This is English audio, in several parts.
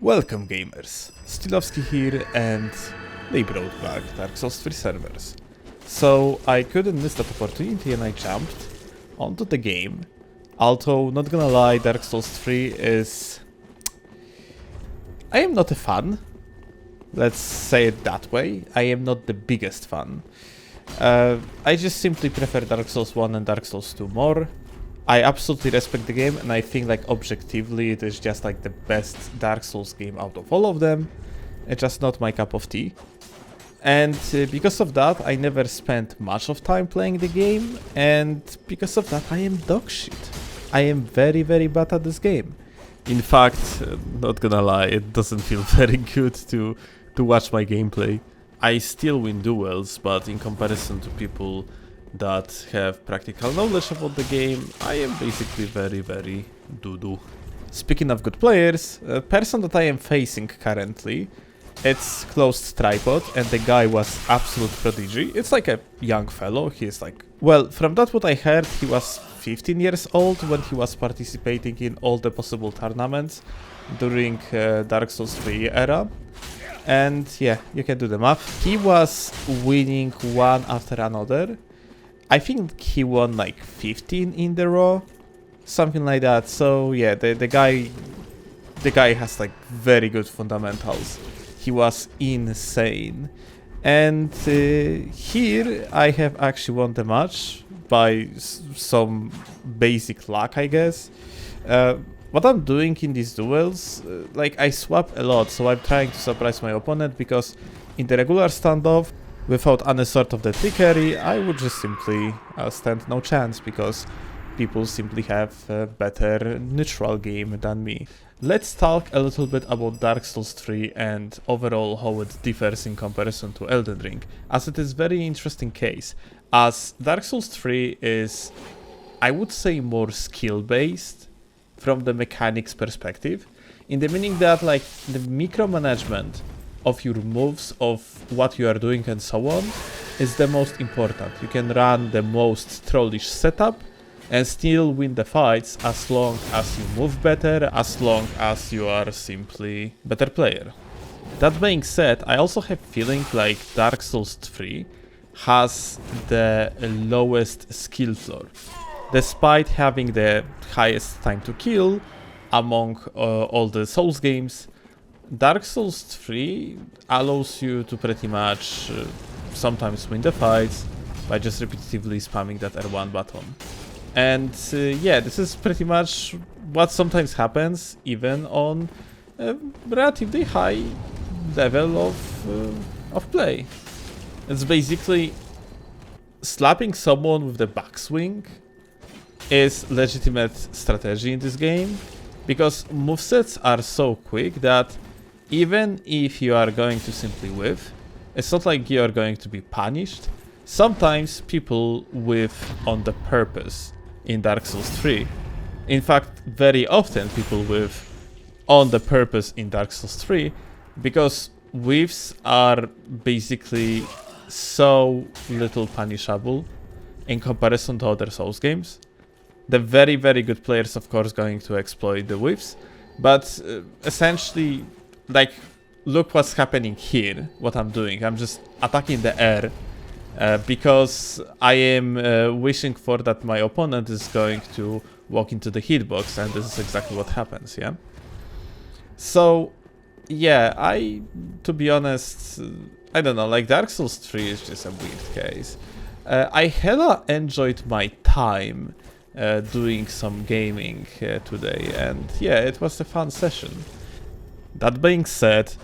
Welcome gamers, Stilowski here, and they brought back Dark Souls 3 servers. So I couldn't miss that opportunity and I jumped onto the game. Although, not gonna lie, Dark Souls 3 is... I am not a fan. Let's say it that way. I am not the biggest fan. I just simply prefer Dark Souls 1 and Dark Souls 2 more. I absolutely respect the game, and I think like objectively it is just like the best Dark Souls game out of all of them. It's just not my cup of tea. And because of that, I never spent much of time playing the game, and because of that I am dog shit. I am very bad at this game. In fact, not gonna lie, it doesn't feel very good to watch my gameplay. I still win duels, but in comparison to people that have practical knowledge about the game, I am basically very doo-doo. Speaking of good players, a person that I am facing currently, it's closed tripod, and the guy was absolute prodigy. It's like a young fellow. He is like, well, from that what I heard, he was 15 years old when he was participating in all the possible tournaments during Dark Souls 3 era. And yeah, you can do the math. He was winning one after another. I think he won like 15 in the row, something like that. So yeah, the guy has like very good fundamentals. He was insane. And here I have actually won the match by some basic luck, I guess. What I'm doing in these duels, like I swap a lot, so I'm trying to surprise my opponent, because in the regular standoff, without any sort of the trickery, I would just simply stand no chance, because people simply have a better neutral game than me. Let's talk a little bit about Dark Souls 3 and overall how it differs in comparison to Elden Ring, as it is very interesting case, as Dark Souls 3 is, I would say, more skill-based from the mechanics perspective, in the meaning that like the micromanagement of your moves, of what you are doing and so on, is the most important. You can run the most trollish setup and still win the fights as long as you move better, as long as you are simply better player. That being said, I also have feeling like Dark Souls 3 has the lowest skill floor. Despite having the highest time to kill among all the Souls games, Dark Souls 3 allows you to pretty much sometimes win the fights by just repetitively spamming that R1 button. And yeah, this is pretty much what sometimes happens even on a relatively high level of play. It's basically slapping someone with the backswing is legitimate strategy in this game, because movesets are so quick that even if you are going to simply whiff, it's not like you are going to be punished. Sometimes people whiff on the purpose in Dark Souls 3. In fact, very often people whiff on the purpose in Dark Souls 3, because whiffs are basically so little punishable in comparison to other Souls games. The very good players, of course, going to exploit the whiffs, but essentially, like, look what's happening here, what I'm doing. I'm just attacking the air because I am wishing for that my opponent is going to walk into the hitbox, and this is exactly what happens, yeah? So, yeah, to be honest, I don't know, like Dark Souls 3 is just a weird case. I hella enjoyed my time doing some gaming today, and yeah, it was a fun session. That being said,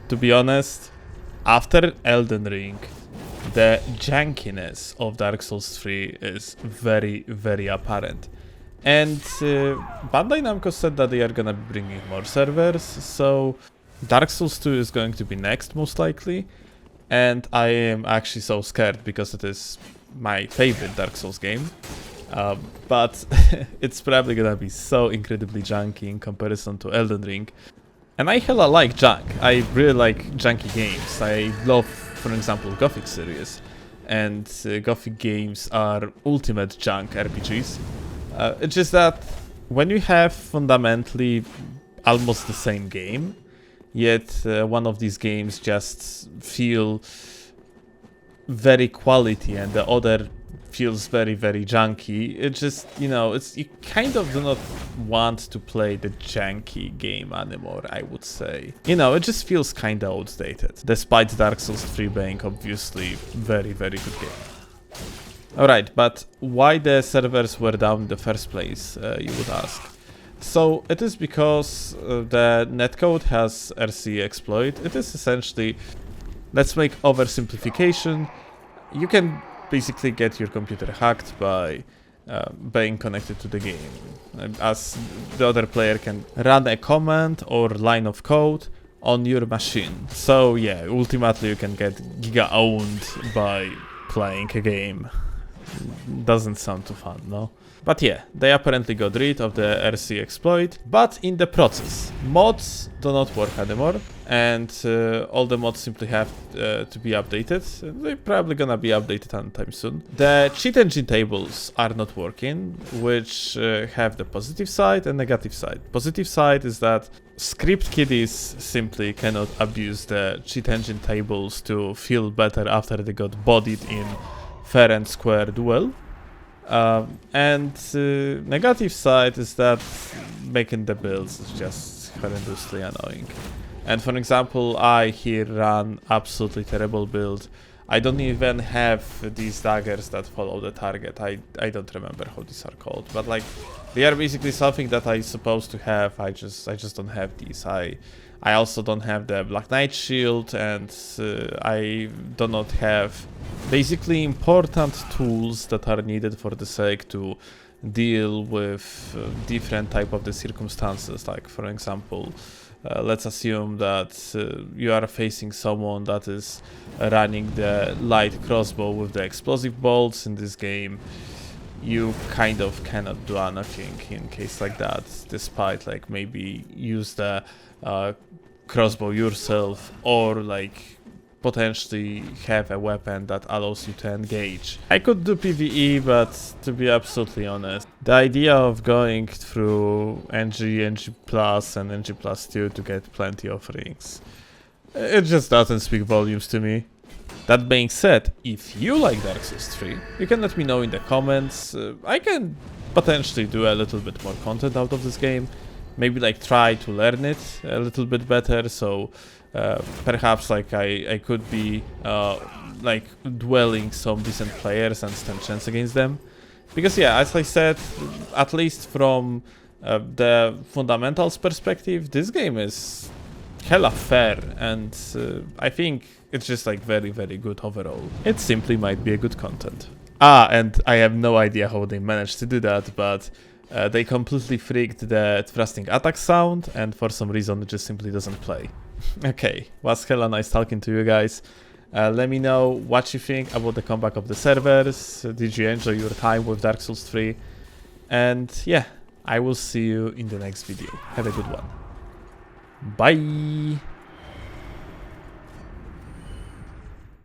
to be honest, after Elden Ring, the jankiness of Dark Souls 3 is very apparent. And Bandai Namco said that they are gonna be bringing more servers, so Dark Souls 2 is going to be next, most likely. And I am actually so scared, because it is my favorite Dark Souls game. But it's probably gonna be so incredibly janky in comparison to Elden Ring. And I hella like junk. I really like janky games. I love, for example, Gothic series. And Gothic games are ultimate junk RPGs. It's just that when you have fundamentally almost the same game, yet one of these games just feel very quality and the other feels very, very junky. It just, you know, you kind of do not want to play the janky game anymore, I would say. You know, it just feels kind of outdated, despite Dark Souls 3 being obviously very, very good game. Alright, but why the servers were down in the first place, you would ask. So it is because the netcode has RC exploit. It is essentially, let's make oversimplification. You can basically get your computer hacked by being connected to the game, as the other player can run a command or line of code on your machine. So yeah, ultimately you can get giga owned by playing a game. Doesn't sound too fun, no? But yeah, they apparently got rid of the RC exploit, but in the process, mods do not work anymore, and all the mods simply have to be updated. They're probably gonna be updated anytime soon. The cheat engine tables are not working, which have the positive side and negative side. Positive side is that script kiddies simply cannot abuse the cheat engine tables to feel better after they got bodied in fair and square duel. And negative side is that making the builds is just horrendously annoying. And for example, I here run absolutely terrible build. I don't even have these daggers that follow the target. I don't remember how these are called, but like they are basically something that I'm supposed to have. I just don't have these. I also don't have the Black Knight shield, and I do not have basically important tools that are needed for the sake to deal with different type of the circumstances. Like for example, let's assume that you are facing someone that is running the light crossbow with the explosive bolts in this game. You kind of cannot do anything in case like that, despite like maybe use the crossbow yourself, or like potentially have a weapon that allows you to engage. I could do PvE, but to be absolutely honest, the idea of going through NG, NG+, and NG plus 2 to get plenty of rings, it just doesn't speak volumes to me. That being said, if you like Dark Souls 3, you can let me know in the comments. I can potentially do a little bit more content out of this game. Maybe like try to learn it a little bit better, so perhaps like I could be like dueling some decent players and stand chance against them. Because yeah, as I said, at least from the fundamentals perspective, this game is hella fair, and I think it's just like very, very good overall. It simply might be a good content. And I have no idea how they managed to do that, but they completely freaked the thrusting attack sound, and for some reason it just simply doesn't play. Okay, was hella nice talking to you guys. Let me know what you think about the comeback of the servers. Did you enjoy your time with Dark Souls 3? And yeah, I will see you in the next video. Have a good one. Bye!